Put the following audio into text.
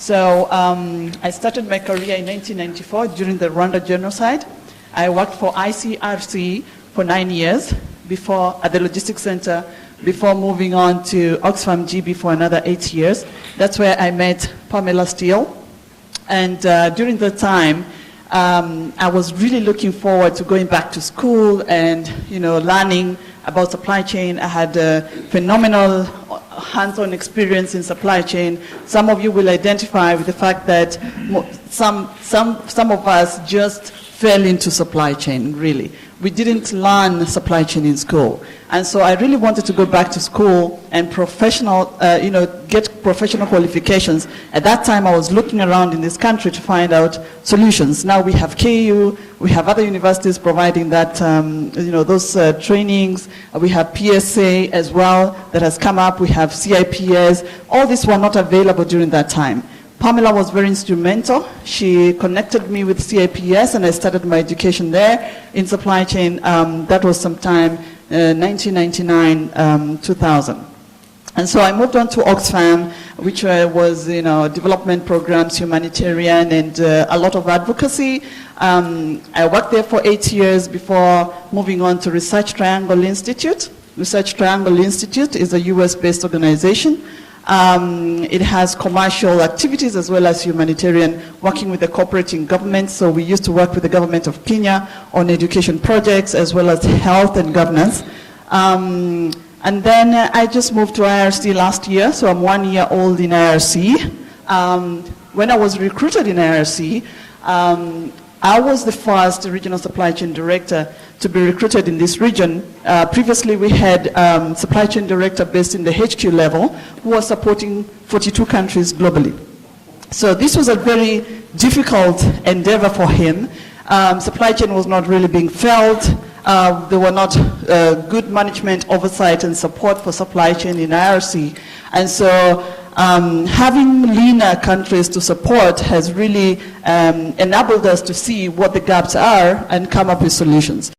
So I started my career in 1994 during the Rwanda genocide. I worked for ICRC for 9 years before at the logistics center, before moving on to Oxfam GB for another 8 years. That's where I met Pamela Steele. And during the time, I was really looking forward to going back to school and, learning about supply chain. I had a phenomenal hands-on experience in supply chain. Some of you will identify with the fact that some of us just fell into supply chain, really. We didn't learn supply chain in school. And so I really wanted to go back to school and get professional qualifications. At that time, I was looking around in this country to find out solutions. Now we have KU, we have other universities providing that, those trainings. We have PSA as well that has come up. We have CIPS. All these were not available during that time. Pamela was very instrumental. She connected me with CIPS, and I started my education there in supply chain. That was sometime 1999, 2000. And so I moved on to Oxfam, which was, development programs, humanitarian, and a lot of advocacy. I worked there for 8 years before moving on to Research Triangle Institute. Research Triangle Institute is a US-based organization. It has commercial activities as well as humanitarian, working with the cooperating government. So we used to work with the government of Kenya on education projects as well as health and governance. And then I just moved to IRC last year, so I'm 1 year old in IRC. When I was recruited in IRC, I was the first regional supply chain director to be recruited in this region. Previously, we had supply chain director based in the HQ level who was supporting 42 countries globally. So this was a very difficult endeavor for him. Supply chain was not really being felt. There were not good management oversight and support for supply chain in IRC. And so having leaner countries to support has really enabled us to see what the gaps are and come up with solutions.